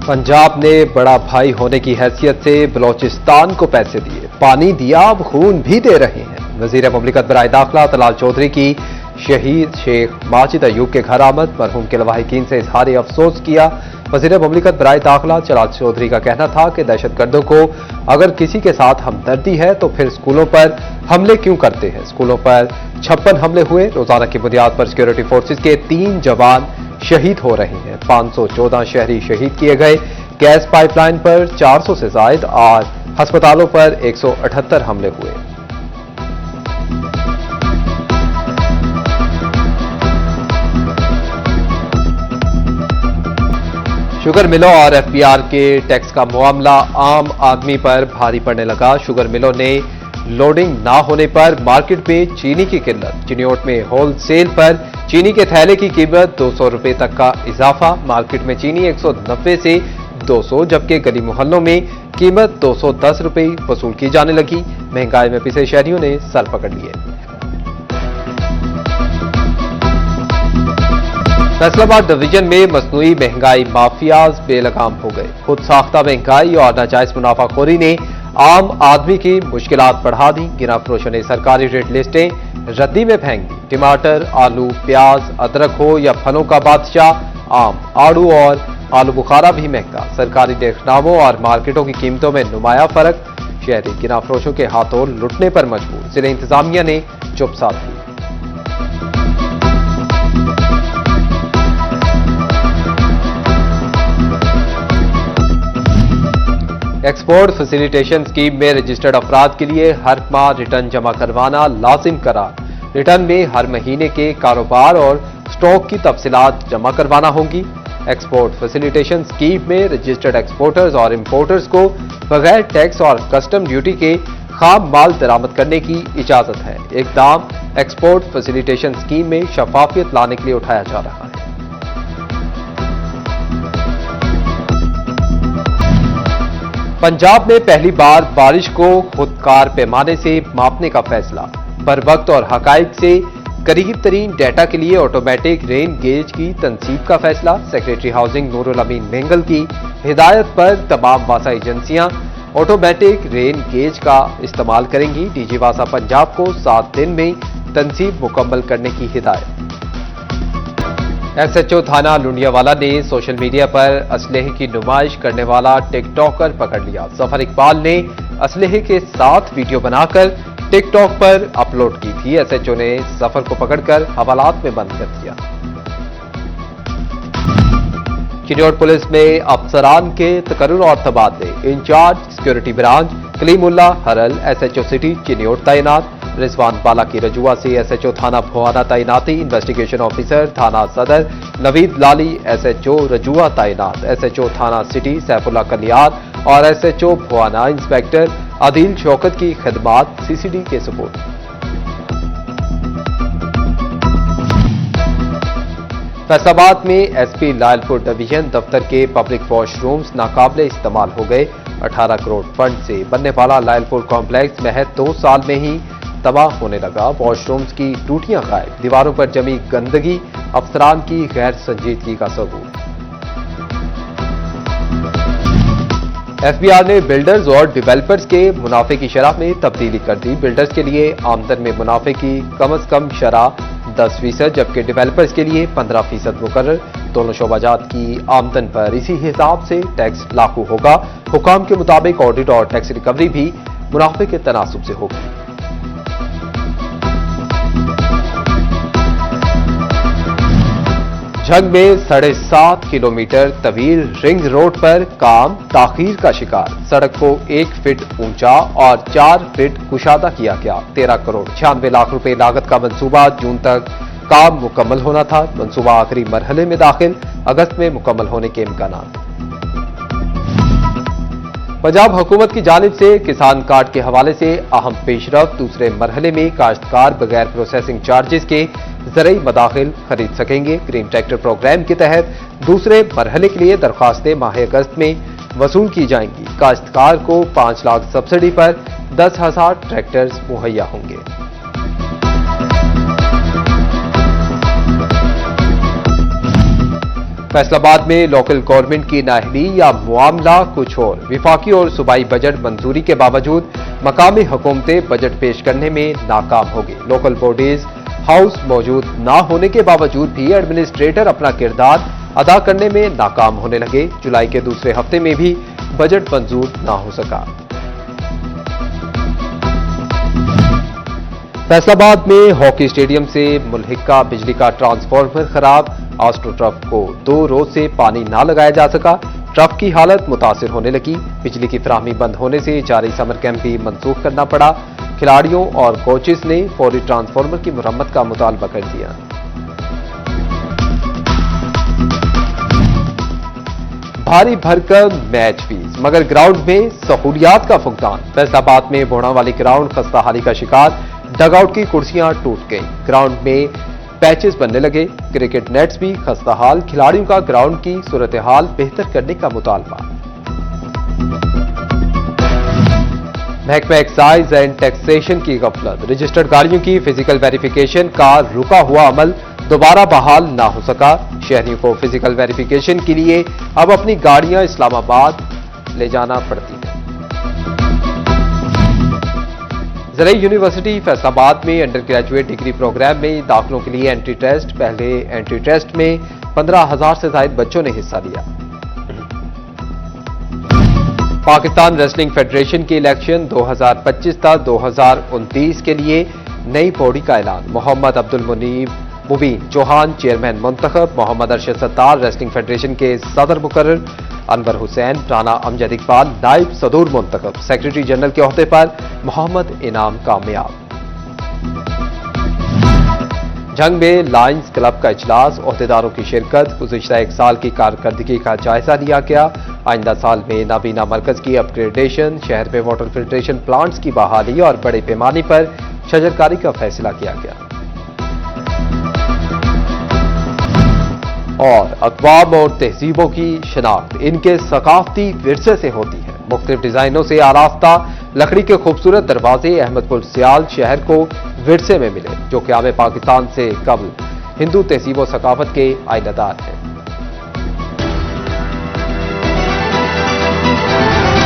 पंजाब ने बड़ा भाई होने की हैसियत से बलोचिस्तान को पैसे दिए, पानी दिया अब खून भी दे रहे हैं। वजीर मुमलिकत बराए दाखिला तलाल चौधरी की शहीद शेख माजिद अयूब के घर आमद, मरहूम के लवाहिकीन से इजहार अफसोस किया। वजीर मुमलिकत बराए दाखिला तलाल चौधरी का कहना था कि दहशतगर्दों को अगर किसी के साथ हमदर्दी है तो फिर स्कूलों पर हमले क्यों करते हैं। स्कूलों पर 56 हमले हुए, रोजाना की बुनियाद पर सिक्योरिटी फोर्सेज के 3 जवान शहीद हो रहे हैं। 514 शहरी शहीद किए गए। गैस पाइपलाइन पर 400 से जायद और अस्पतालों पर 178 हमले हुए। शुगर मिलों और एफपीआर के टैक्स का मामला आम आदमी पर भारी पड़ने लगा। शुगर मिलों ने लोडिंग ना होने पर मार्केट में चीनी की किल्लत। चिनियोट में होलसेल पर चीनी के थैले की कीमत 200 रुपए तक का इजाफा। मार्केट में चीनी 190 से 200, जबकि गली मोहल्लों में कीमत 210 रुपए वसूल की जाने लगी। महंगाई में पिसे शहरियों ने सर पकड़ लिए। फैसलाबाद डिवीजन में मसनूई महंगाई माफियाज बेलगाम हो गए। खुद साख्ता महंगाई और नाजायज मुनाफाखोरी ने आम आदमी की मुश्किलात बढ़ा दी। गिरा फरोशों ने सरकारी रेट लिस्टें रद्दी में फेंक दी। टमाटर, आलू, प्याज, अदरक हो या फलों का बादशाह आम, आड़ू और आलू बुखारा भी महंगा। सरकारी देखनामों और मार्केटों की कीमतों में नुमाया फर्क। शहरी गिरा फरोशों के हाथों लुटने पर मजबूर। जिले इंतजामिया ने चुप साध ली। एक्सपोर्ट फैसिलिटेशन स्कीम में रजिस्टर्ड अफराद के लिए हर माह रिटर्न जमा करवाना लाजिम करार। रिटर्न में हर महीने के कारोबार और स्टॉक की तफसीलात जमा करवाना होगी। एक्सपोर्ट फैसिलिटेशन स्कीम में रजिस्टर्ड एक्सपोर्टर्स और इंपोर्टर्स को बगैर टैक्स और कस्टम ड्यूटी के खाम माल दरामद करने की इजाजत है। इकदाम एक्सपोर्ट फैसिलिटेशन स्कीम में शफाफियत लाने के लिए उठाया जा रहा है। पंजाब में पहली बार बारिश को खुदकार पैमाने से मापने का फैसला। बर वक्त और हकाइक से करीब तरीन डेटा के लिए ऑटोमेटिक रेन गेज की तनसीब का फैसला। सेक्रेटरी हाउसिंग नूरुल अमीन मेंगल की हिदायत पर तमाम वासा एजेंसियां ऑटोमेटिक रेन गेज का इस्तेमाल करेंगी। डीजी वासा पंजाब को 7 दिन में तनसीब मुकम्मल करने की हिदायत। एसएचओ थाना लुंडियावाला ने सोशल मीडिया पर असलहे की नुमाइश करने वाला टिकटॉकर पकड़ लिया। जफर इकबाल ने असलहे के साथ वीडियो बनाकर टिकटॉक पर अपलोड की थी। एसएचओ ने जफर को पकड़कर हवालात में बंद कर दिया। चिनियोट पुलिस में अफसरान के तकर्रुर और तबादले। इंचार्ज सिक्योरिटी ब्रांच कलीमुल्ला हरल एसएचओ सिटी चिनियोट तैनात। रिजवान बाला की रजुआ से एसएचओ थाना भुआना तैनाती। इन्वेस्टिगेशन ऑफिसर थाना सदर नवीद लाली एसएचओ रजुआ तैनात। एसएचओ थाना सिटी सैफुल्ला कलियार और एसएचओ भुआना इंस्पेक्टर आदिल शौकत की खिदमात सीसीडी के सुपुर्द। फैसलाबाद में एसपी लायलपुर डिवीजन दफ्तर के पब्लिक वॉशरूम्स नाकाबिले इस्तेमाल हो गए। 18 करोड़ फंड से बनने वाला लायलपुर कॉम्प्लेक्स महज 2 साल में ही तबाह होने लगा। वॉशरूम्स की टूटियां गायब, दीवारों पर जमी गंदगी अफसरान की गैर संजीदगी का सबूत। एफबीआर ने बिल्डर्स और डिवेलपर्स के मुनाफे की शरह में तब्दीली कर दी। बिल्डर्स के लिए आमदन में मुनाफे की कम से कम शरह 10%, जबकि डिवेलपर्स के लिए 15% मुकर्रर। दोनों शोबाजात की आमदन पर इसी हिसाब से टैक्स लागू होगा। हुकाम के मुताबिक ऑडिट और टैक्स रिकवरी भी मुनाफे के तनासुब से होगी। झंग में 7.5 किलोमीटर तवील रिंग रोड पर काम ताखीर का शिकार। सड़क को 1 फीट ऊंचा और 4 फीट कुशादा किया गया। 13 करोड़ 96 लाख रुपए लागत का मंसूबा जून तक काम मुकम्मल होना था। मंसूबा आखिरी मरहले में दाखिल, अगस्त में मुकम्मल होने के इम्कानात। पंजाब हुकूमत की जानिब से किसान कार्ड के हवाले से अहम पेशरफ। दूसरे मरहले में काश्तकार बगैर प्रोसेसिंग चार्जेस के ज़रई मदाखिल खरीद सकेंगे। ग्रीन ट्रैक्टर प्रोग्राम के तहत दूसरे मरहले के लिए दरखास्तें माह अगस्त में वसूल की जाएंगी। काश्तकार को 5 लाख सब्सिडी पर 10,000 ट्रैक्टर्स मुहैया होंगे। फैसलाबाद में लोकल गवर्नमेंट की नाअहली या मामला कुछ और। विफाकी और सूबाई बजट मंजूरी के बावजूद मकामी हुकूमतें बजट पेश करने में नाकाम हो गई। लोकल बॉडीज हाउस मौजूद ना होने के बावजूद भी एडमिनिस्ट्रेटर अपना किरदार अदा करने में नाकाम होने लगे। जुलाई के दूसरे हफ्ते में भी बजट मंजूर ना हो सका। फैसलाबाद में हॉकी स्टेडियम से मुल्हिका बिजली का ट्रांसफार्मर खराब। ऑस्ट्रो ट्रफ को 2 रोज से पानी ना लगाया जा सका। ट्रफ की हालत मुतासिर होने लगी। बिजली की फराहमी बंद होने से जारी समर कैंप भी मनसूख करना पड़ा। खिलाड़ियों और कोचेस ने फौरी ट्रांसफार्मर की मुरम्मत का मुतालबा कर दिया। भारी भरकम मैच फीस मगर ग्राउंड में सहूलियात का फुकदान। फैसलाबाद में बोड़ावाली ग्राउंड खस्ताहाली का शिकार। डगआउट की कुर्सियां टूट गईं। ग्राउंड में पैचेस बनने लगे। क्रिकेट नेट्स भी खस्ताहाल। खिलाड़ियों का ग्राउंड की सूरत हाल बेहतर करने का मुतालबा। महकमा एक्साइज एंड टैक्सेशन की गफलत। रजिस्टर्ड गाड़ियों की फिजिकल वेरिफिकेशन का रुका हुआ अमल दोबारा बहाल ना हो सका। शहरियों को फिजिकल वेरिफिकेशन के लिए अब अपनी गाड़ियां इस्लामाबाद ले जाना पड़ती है। ज़राई यूनिवर्सिटी फैसलाबाद में अंडर ग्रेजुएट डिग्री प्रोग्राम में दाखिलों के लिए एंट्री टेस्ट। पहले एंट्री टेस्ट में 15,000 से ज्यादा बच्चों ने हिस्सा लिया। पाकिस्तान रेसलिंग फेडरेशन के इलेक्शन 2025 तक 2029 के लिए नई बॉडी का ऐलान। मोहम्मद अब्दुल मुबीन चौहान चेयरमैन मुंतखब। मोहम्मद अरशद सत्तार रेसलिंग फेडरेशन के सदर मुकर्रर। अनवर हुसैन, राना अमजद इकबाल नायब सदूर मुंतखब। सेक्रेटरी जनरल के ओहदे पर मोहम्मद इनाम कामयाब। जंग में लायंस क्लब का इजलास। ओहदेदारों की शिरकत। गुज़िश्ता 1 साल की कारकर्दगी का जायजा लिया गया। आइंदा साल में नाबीना मरकज की अपग्रेडेशन, शहर में वाटर फिल्ट्रेशन प्लांट्स की बहाली और बड़े पैमाने पर शजरकारी का फैसला किया गया। और अक़वाम और तहजीबों की शनाख्त इनके सकाफती विरसे से होती है। मुख्तलिफ डिजाइनों से आरास्ता लकड़ी के खूबसूरत दरवाजे अहमदपुर सियाल शहर को विरसे में मिले, जो क़याम पाकिस्तान से कबल हिंदू तहजीब व सकाफत के आइनादार हैं।